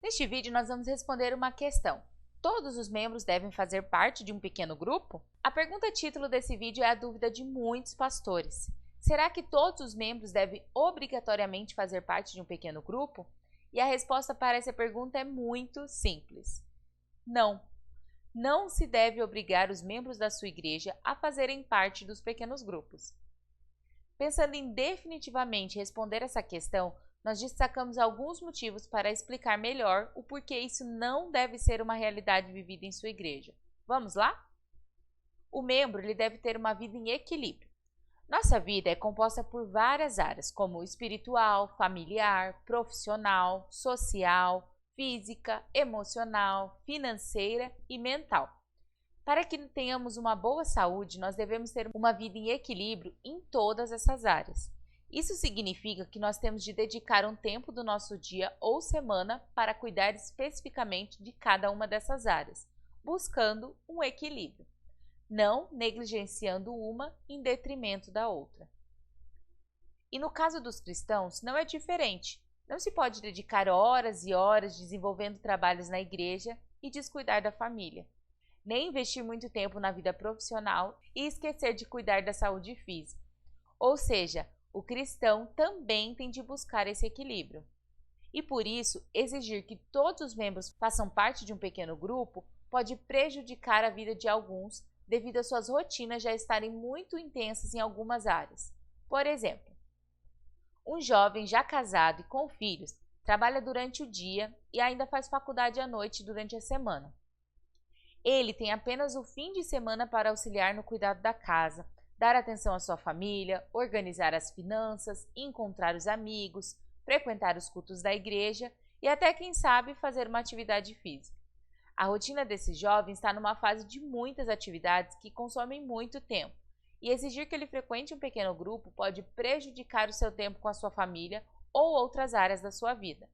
Neste vídeo, nós vamos responder uma questão. Todos os membros devem fazer parte de um pequeno grupo? A pergunta título desse vídeo é a dúvida de muitos pastores. Será que todos os membros devem obrigatoriamente fazer parte de um pequeno grupo? E a resposta para essa pergunta é muito simples. Não. Não se deve obrigar os membros da sua igreja a fazerem parte dos pequenos grupos. Pensando em definitivamente responder essa questão, nós destacamos alguns motivos para explicar melhor o porquê isso não deve ser uma realidade vivida em sua igreja. Vamos lá? O membro ele deve ter uma vida em equilíbrio. Nossa vida é composta por várias áreas, como espiritual, familiar, profissional, social, física, emocional, financeira e mental. Para que tenhamos uma boa saúde, nós devemos ter uma vida em equilíbrio em todas essas áreas. Isso significa que nós temos de dedicar um tempo do nosso dia ou semana para cuidar especificamente de cada uma dessas áreas, buscando um equilíbrio, não negligenciando uma em detrimento da outra. E no caso dos cristãos, não é diferente. Não se pode dedicar horas e horas desenvolvendo trabalhos na igreja e descuidar da família, nem investir muito tempo na vida profissional e esquecer de cuidar da saúde física. Ou seja, o cristão também tem de buscar esse equilíbrio. E por isso, exigir que todos os membros façam parte de um pequeno grupo pode prejudicar a vida de alguns devido às suas rotinas já estarem muito intensas em algumas áreas. Por exemplo, um jovem já casado e com filhos trabalha durante o dia e ainda faz faculdade à noite durante a semana. Ele tem apenas o fim de semana para auxiliar no cuidado da casa, dar atenção à sua família, organizar as finanças, encontrar os amigos, frequentar os cultos da igreja e até, quem sabe, fazer uma atividade física. A rotina desse jovem está numa fase de muitas atividades que consomem muito tempo, e exigir que ele frequente um pequeno grupo pode prejudicar o seu tempo com a sua família ou outras áreas da sua vida.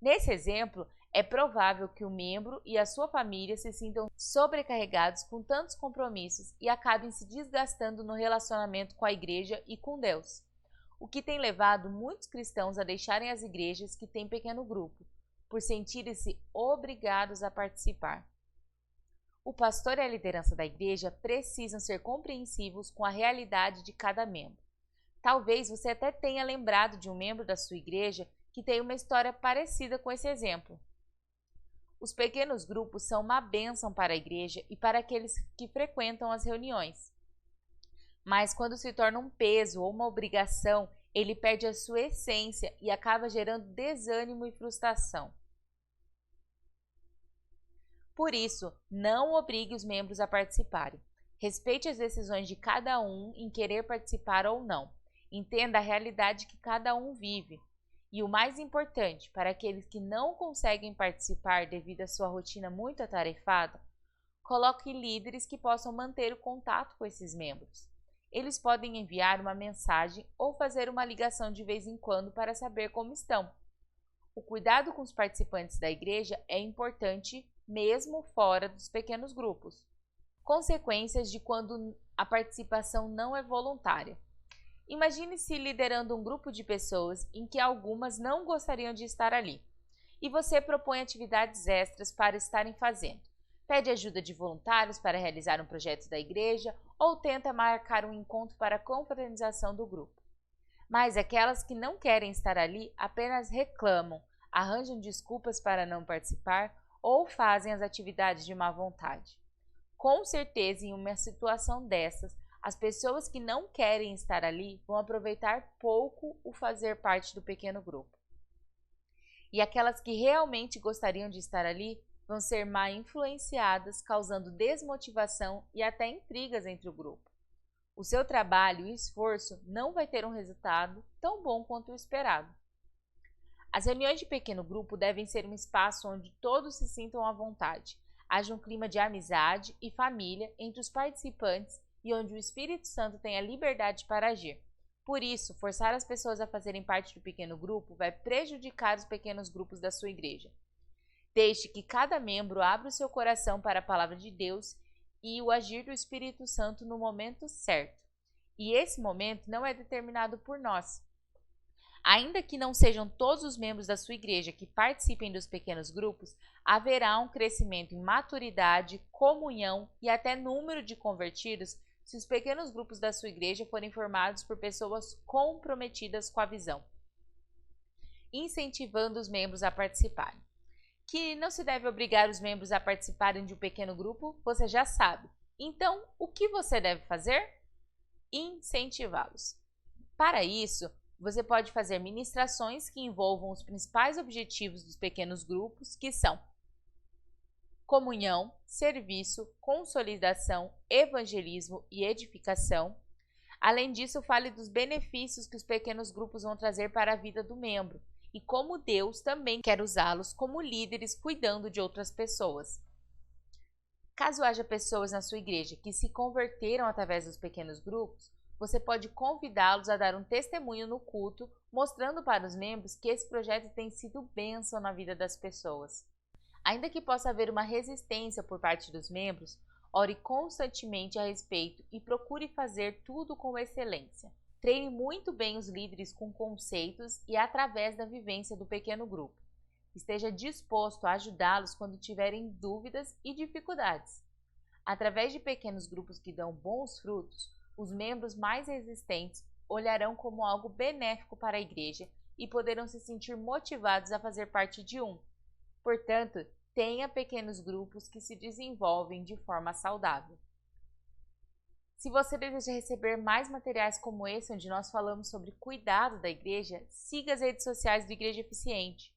Nesse exemplo, é provável que o membro e a sua família se sintam sobrecarregados com tantos compromissos e acabem se desgastando no relacionamento com a igreja e com Deus, o que tem levado muitos cristãos a deixarem as igrejas que têm pequeno grupo, por sentirem-se obrigados a participar. O pastor e a liderança da igreja precisam ser compreensivos com a realidade de cada membro. Talvez você até tenha lembrado de um membro da sua igreja que tem uma história parecida com esse exemplo. Os pequenos grupos são uma bênção para a igreja e para aqueles que frequentam as reuniões. Mas quando se torna um peso ou uma obrigação, ele perde a sua essência e acaba gerando desânimo e frustração. Por isso, não obrigue os membros a participarem. Respeite as decisões de cada um em querer participar ou não. Entenda a realidade que cada um vive. E o mais importante, para aqueles que não conseguem participar devido à sua rotina muito atarefada, coloque líderes que possam manter o contato com esses membros. Eles podem enviar uma mensagem ou fazer uma ligação de vez em quando para saber como estão. O cuidado com os participantes da igreja é importante mesmo fora dos pequenos grupos. Consequências de quando a participação não é voluntária. Imagine-se liderando um grupo de pessoas em que algumas não gostariam de estar ali, e você propõe atividades extras para estarem fazendo. Pede ajuda de voluntários para realizar um projeto da igreja ou tenta marcar um encontro para a confraternização do grupo. Mas aquelas que não querem estar ali apenas reclamam, arranjam desculpas para não participar ou fazem as atividades de má vontade. Com certeza, em uma situação dessas, as pessoas que não querem estar ali vão aproveitar pouco o fazer parte do pequeno grupo. E aquelas que realmente gostariam de estar ali vão ser mal influenciadas, causando desmotivação e até intrigas entre o grupo. O seu trabalho e esforço não vai ter um resultado tão bom quanto o esperado. As reuniões de pequeno grupo devem ser um espaço onde todos se sintam à vontade, haja um clima de amizade e família entre os participantes e onde o Espírito Santo tenha liberdade para agir. Por isso, forçar as pessoas a fazerem parte do pequeno grupo vai prejudicar os pequenos grupos da sua igreja. Deixe que cada membro abra o seu coração para a palavra de Deus e o agir do Espírito Santo no momento certo. E esse momento não é determinado por nós. Ainda que não sejam todos os membros da sua igreja que participem dos pequenos grupos, haverá um crescimento em maturidade, comunhão e até número de convertidos se os pequenos grupos da sua igreja forem formados por pessoas comprometidas com a visão, incentivando os membros a participarem. Que não se deve obrigar os membros a participarem de um pequeno grupo, você já sabe. Então, o que você deve fazer? Incentivá-los. Para isso, você pode fazer ministrações que envolvam os principais objetivos dos pequenos grupos, que são comunhão, serviço, consolidação, evangelismo e edificação. Além disso, fale dos benefícios que os pequenos grupos vão trazer para a vida do membro e como Deus também quer usá-los como líderes cuidando de outras pessoas. Caso haja pessoas na sua igreja que se converteram através dos pequenos grupos, você pode convidá-los a dar um testemunho no culto, mostrando para os membros que esse projeto tem sido bênção na vida das pessoas. Ainda que possa haver uma resistência por parte dos membros, ore constantemente a respeito e procure fazer tudo com excelência. Treine muito bem os líderes com conceitos e através da vivência do pequeno grupo. Esteja disposto a ajudá-los quando tiverem dúvidas e dificuldades. Através de pequenos grupos que dão bons frutos, os membros mais resistentes olharão como algo benéfico para a igreja e poderão se sentir motivados a fazer parte de um. Portanto, tenha pequenos grupos que se desenvolvem de forma saudável. Se você deseja receber mais materiais como esse, onde nós falamos sobre cuidado da igreja, siga as redes sociais do Igreja Eficiente.